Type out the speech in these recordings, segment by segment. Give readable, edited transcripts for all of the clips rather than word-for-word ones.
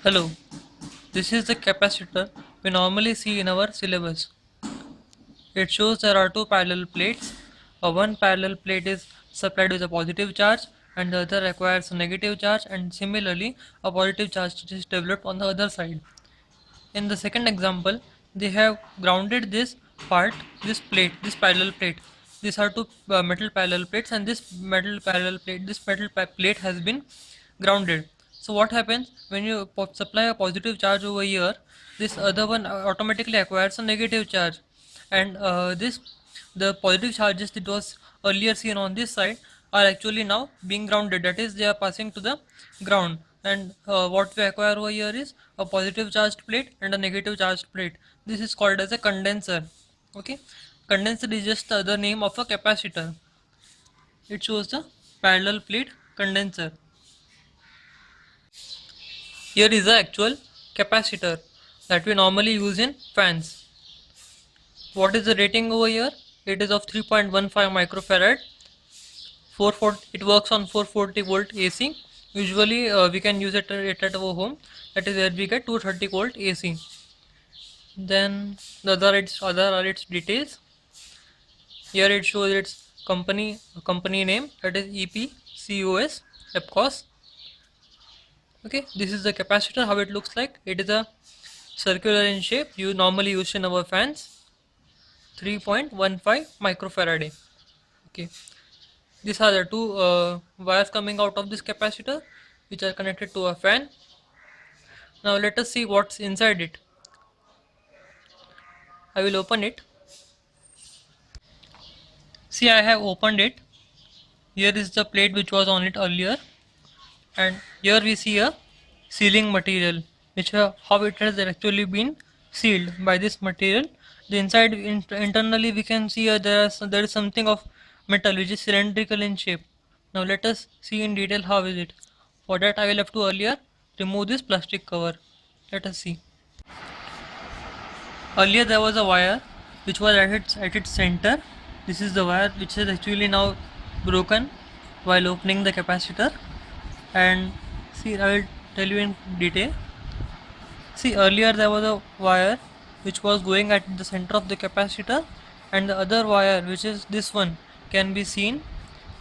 Hello, this is the capacitor we normally see in our syllabus. It shows there are two parallel plates. One parallel plate is supplied with a positive charge and the other requires a negative charge, and similarly a positive charge is developed on the other side. In the second example, they have grounded this part, this plate, this parallel plate. These are two metal parallel plates, and this metal plate has been grounded. So what happens when you supply a positive charge over here? This other one automatically acquires a negative charge, and the positive charges that was earlier seen on this side are actually now being grounded. That is, they are passing to the ground, and what we acquire over here is a positive charged plate and a negative charged plate. This is called as a condenser. Okay, condenser is just the other name of a capacitor. It shows the parallel plate condenser. Here is the actual capacitor that we normally use in fans. What is the rating over here? It is of 3.15 microfarad. 440, it works on 440 volt AC. Usually we can use it at our home. That is where we get 230 volt AC. Then the other are its details. Here it shows its company name, that is EPCOS EPCOS. Okay, this is the capacitor, how it looks like. It is a circular in shape, you normally use in our fans. 3.15 microfarad. Okay, these are the two wires coming out of this capacitor, which are connected to a fan. Now let us see what's inside it. I will open it. See, I have opened it. Here is the plate which was on it earlier, and here we see a sealing material, which how it has actually been sealed by this material. The inside internally we can see there is something of metal which is cylindrical in shape. Now let us see in detail how is it. For that I will have to earlier remove this plastic cover. Let us see. Earlier there was a wire which was at its center. This is the wire which is actually now broken while opening the capacitor. And see, I will tell you in detail. See, earlier there was a wire which was going at the center of the capacitor, and the other wire, which is this one, can be seen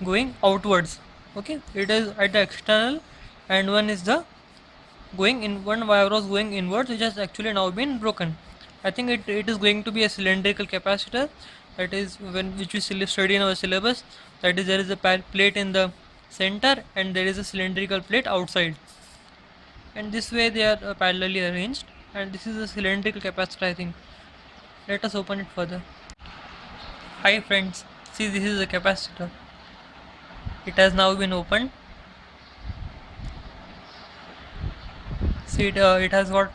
going outwards. Okay, it is at the external, and one is the going in, one wire was going inwards, which has actually now been broken. I think it is going to be a cylindrical capacitor. That is which we study in our syllabus. That is, there is a plate in the center and there is a cylindrical plate outside, and this way they are parallelly arranged, and this is a cylindrical capacitor, I think. Let us open it further. Hi friends, see, this is the capacitor. It has now been opened. See, it has got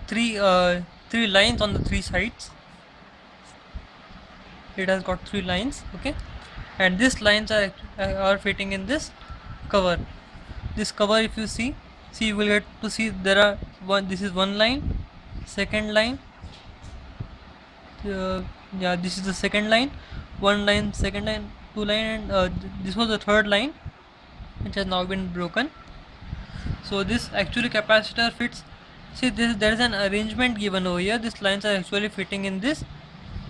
three lines on the three sides. It has got three lines. Okay, and these lines are fitting in this cover. This cover, if you see, you will get to see there are one. This is one line, second line. Yeah, this is the second line, one line, second line, two line, and this was the third line, which has now been broken. So this actually capacitor fits. See, there is an arrangement given over here. These lines are actually fitting in this,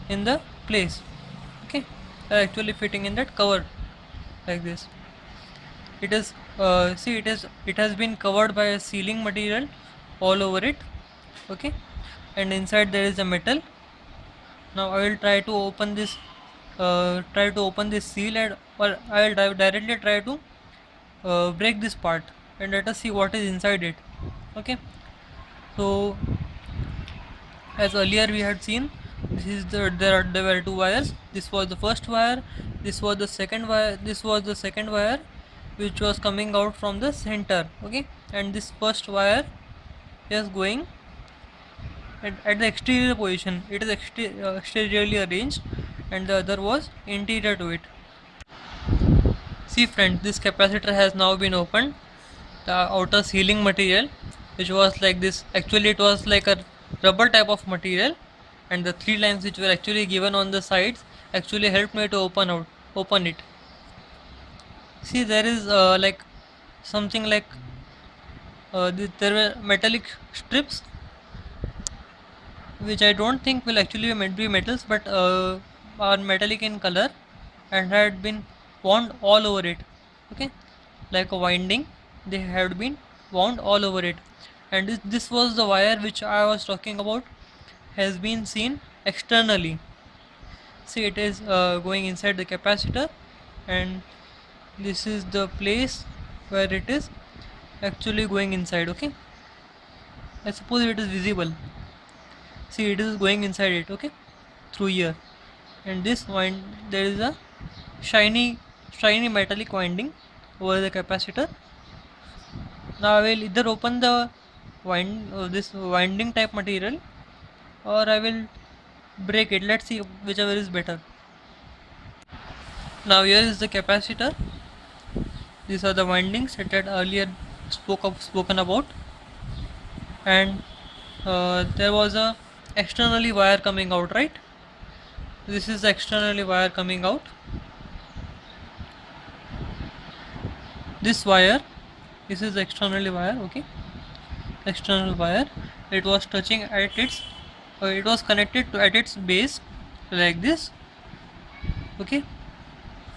in the place. Okay, they are actually fitting in that cover like this. It is see, it has been covered by a sealing material all over it. Okay, and inside there is a metal. Now I will try to open this seal, and or I will directly try to break this part, and let us see what is inside it. Okay, so as earlier we had seen, this is there were two wires. This was the first wire, this was the second wire, which was coming out from the center. Okay, and this first wire is going at the exterior position. It is exteriorly arranged, and the other was interior to it. See friends, this capacitor has now been opened. The outer sealing material, which was like this, actually it was like a rubber type of material, and the three lines which were actually given on the sides actually helped me to open it. See, there is like something like there were metallic strips which I don't think will actually be metals, but are metallic in color and had been wound all over it. Okay, like a winding, they had been wound all over it, and this was the wire which I was talking about, has been seen externally. See, it is going inside the capacitor, and this is the place where it is actually going inside. Okay, I suppose it is visible. See, it is going inside it. Okay, through here, and this wind, there is a shiny metallic winding over the capacitor. Now I will either open the this winding type material, or I will break it. Let's see whichever is better. Now here is the capacitor. These are the windings that I had earlier spoken about, and there was a externally wire coming out, right? This is the externally wire coming out. This wire, this is the externally wire. Okay, external wire. It was touching at its, it was connected to at its base, like this. Okay,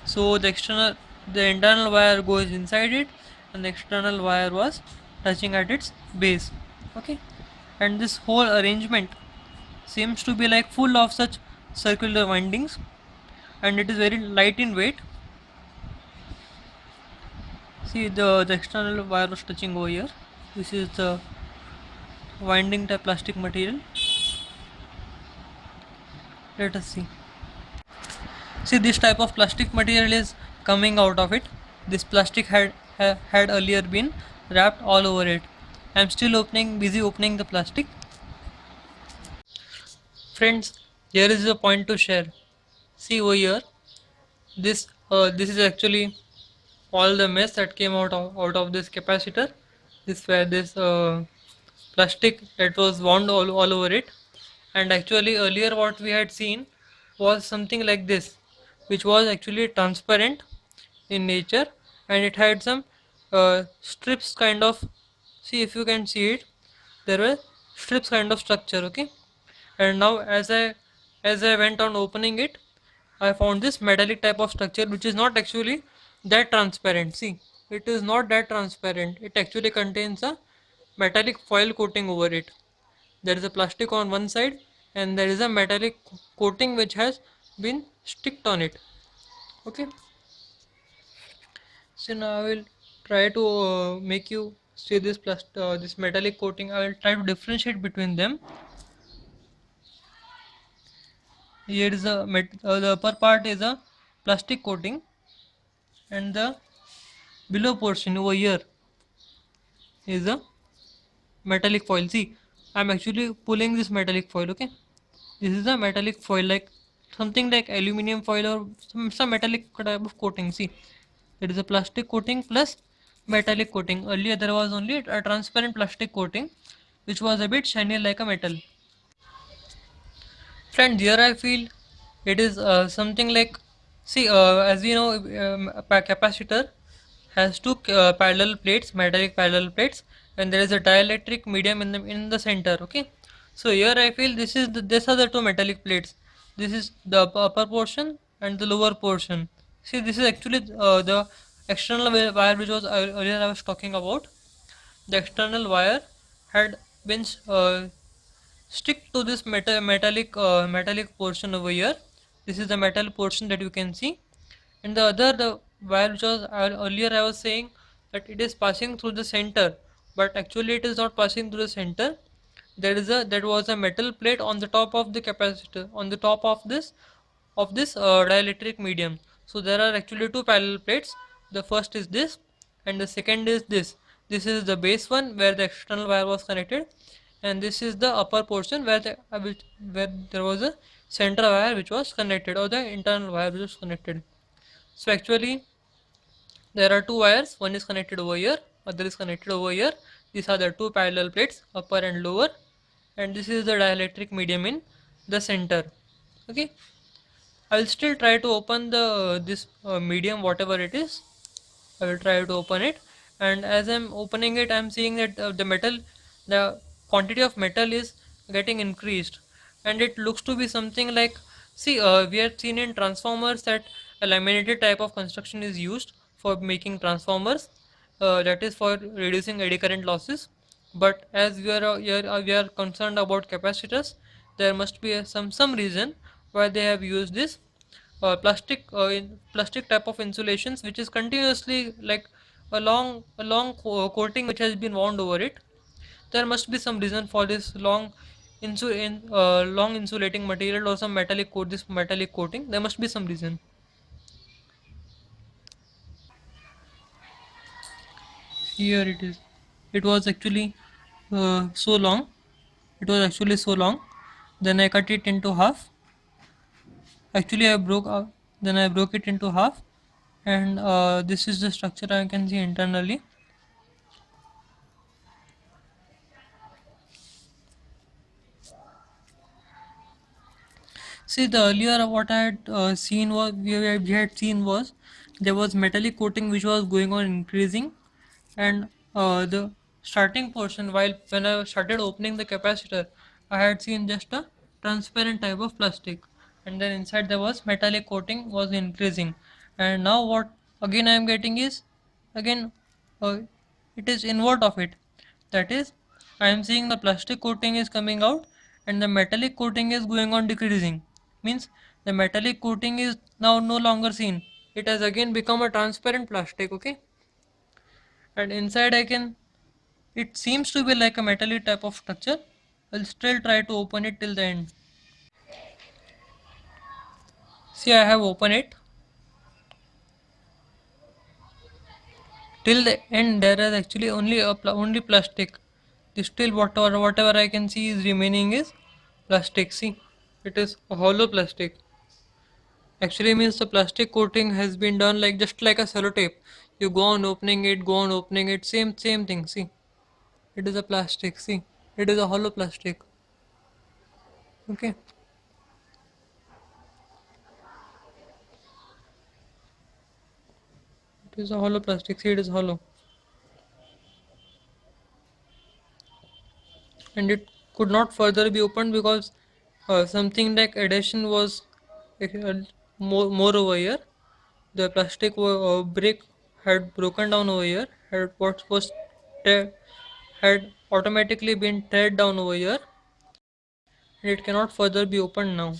so the internal wire goes inside it, and the external wire was touching at its base. Okay, and this whole arrangement seems to be like full of such circular windings, and it is very light in weight. See, the external wire was touching over here. This is the winding type plastic material. Let us see. See, this type of plastic material is coming out of it. This plastic had earlier been wrapped all over it. I am still busy opening the plastic. Friends, here is a point to share. See over here, this is actually all the mess that came out of this capacitor. This plastic that was wound all over it, and actually earlier what we had seen was something like this, which was actually transparent in nature, and it had some strips kind of. See, if you can see it, there were strips kind of structure. Okay, and now as I went on opening it, I found this metallic type of structure which is not actually that transparent. See, it is not that transparent. It actually contains a metallic foil coating over it. There is a plastic on one side, and there is a metallic coating which has been sticked on it. Okay, so now I will try to make you see this metallic coating. I will try to differentiate between them. Here is the upper part is a plastic coating, and the below portion over here is a metallic foil. See, I'm actually pulling this metallic foil. Okay, this is a metallic foil, like something like aluminum foil or some metallic type of coating. See, it is a plastic coating plus metallic coating. Earlier there was only a transparent plastic coating which was a bit shiny like a metal. Friends, here I feel it is something like, see, as we know, a capacitor has two parallel plates, metallic parallel plates, and there is a dielectric medium in the center. Okay, so here I feel these are the two metallic plates. This is the upper portion and the lower portion. See, this is actually the external wire which was earlier I was talking about. The external wire had been stick to this metallic portion over here. This is the metal portion that you can see, and the wire which was earlier I was saying that it is passing through the center, but actually it is not passing through the center. There was a metal plate on the top of the capacitor, on the top of this dielectric medium. So there are actually two parallel plates. The first is this, and the second is this. This is the base one where the external wire was connected, and this is the upper portion where where there was a central wire which was connected, or the internal wire which was connected. So actually there are two wires. One is connected over here, other is connected over here. These are the two parallel plates, upper and lower, and this is the dielectric medium in the center. Okay, I will still try to open the this medium, whatever it is. I will try to open it, and as I'm opening it, I'm seeing that the quantity of metal is getting increased, and it looks to be something like, see, we have seen in transformers that a laminated type of construction is used for making transformers, that is for reducing eddy current losses. But as we are concerned about capacitors, there must be some reason why they have used this plastic type of insulations, which is continuously like a long coating which has been wound over it. There must be some reason for this long insulating material or some metallic coating. There must be some reason. Here it is. It was actually so long. It was actually so long. Then I cut it into half. Actually, then I broke it into half, and this is the structure I can see internally. See, the earlier what I had seen was we had seen was there was metallic coating which was going on increasing, and the starting portion, while when I started opening the capacitor, I had seen just a transparent type of plastic, and then inside there was metallic coating was increasing, and now what again I am getting is again uh, it is invert of it. That is, I am seeing the plastic coating is coming out and the metallic coating is going on decreasing. Means the metallic coating is now no longer seen. It has again become a transparent plastic, okay? And inside it seems to be like a metallic type of structure. I'll still try to open it till the end. See, I have opened it. Till the end there is actually only plastic. Still whatever I can see is remaining is plastic. See, it is a hollow plastic. Actually means the plastic coating has been done like just like a sellotape. You go on opening it, same thing. See, it is a plastic. See, it is a hollow plastic. Okay, it is a hollow plastic. See, it is hollow, and it could not further be opened because something like adhesion was uh, more over here. The brick had broken down over here. Had what was te- had automatically been teared down over here, and it cannot further be opened now.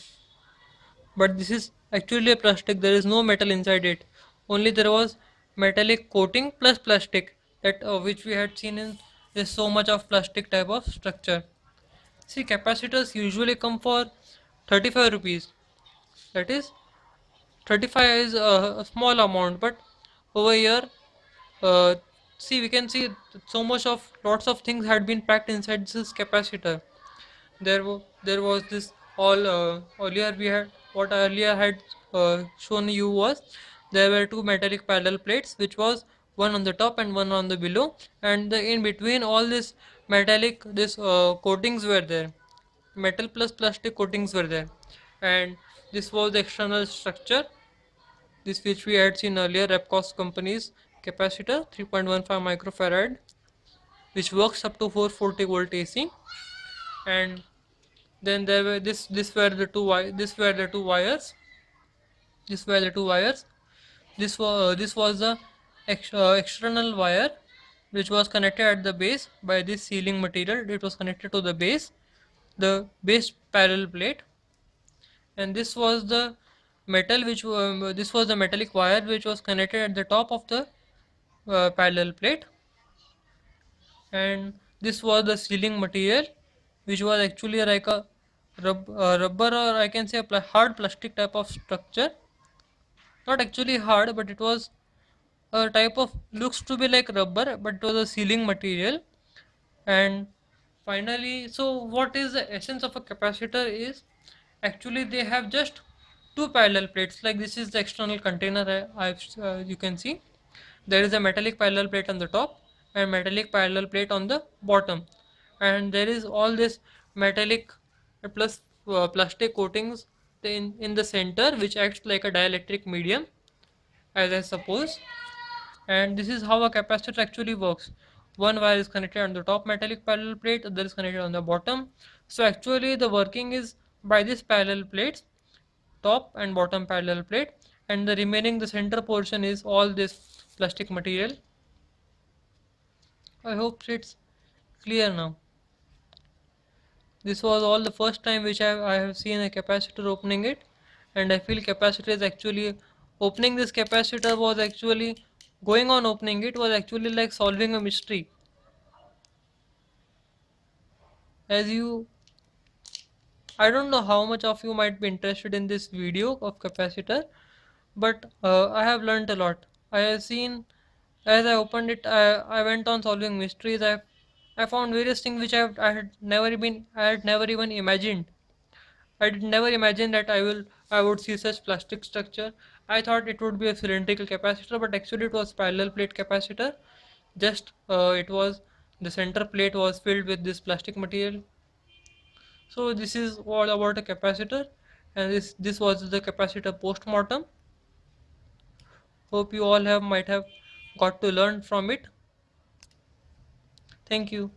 But this is actually a plastic. There is no metal inside it. Only there was metallic coating plus plastic, that which we had seen in this so much of plastic type of structure. See, capacitors usually come for 35 rupees. That is, 35 is a small amount, but over here, uh, see, we can see so much of lots of things had been packed inside this capacitor. There was this all earlier we had what I earlier had shown you was there were two metallic parallel plates, which was one on the top and one on the below, and in between all this this coatings were there, metal plus plastic coatings were there, and this was the external structure, this which we had seen earlier, Repcos company's capacitor 3.15 microfarad, which works up to 440 volt AC. And then there were this were the this were the two wires, this were the two wires this was the external wire, which was connected at the base by this sealing material. It was connected to the base parallel plate, and this was the this was the metallic wire which was connected at the top of the parallel plate, and this was the sealing material, which was actually like a rubber, or I can say a hard plastic type of structure. Not actually hard, but it was a type of, looks to be like rubber, but it was a sealing material. And finally, so what is the essence of a capacitor is actually they have just two parallel plates. Like this is the external container. You can see there is a metallic parallel plate on the top and metallic parallel plate on the bottom, and there is all this metallic plus plastic coatings in the center, which acts like a dielectric medium, as I suppose. And this is how a capacitor actually works. One wire is connected on the top metallic parallel plate, other is connected on the bottom. So actually the working is by these parallel plates, top and bottom parallel plate, and the remaining, the center portion, is all this plastic material. I hope it's clear now. This was all the first time which I have seen a capacitor opening it, and I feel capacitor is actually opening this capacitor was actually going on opening it was actually like solving a mystery. As you, I don't know how much of you might be interested in this video of capacitor, but I have learned a lot. I have seen, as I opened it, I went on solving mysteries. I found various things which I had never even imagined. I did never imagine that I would see such plastic structure. I thought it would be a cylindrical capacitor, but actually it was parallel plate capacitor. Just it was the center plate was filled with this plastic material. So this is all about a capacitor, and this was the capacitor post mortem. Hope you all have might have got to learn from it. Thank you.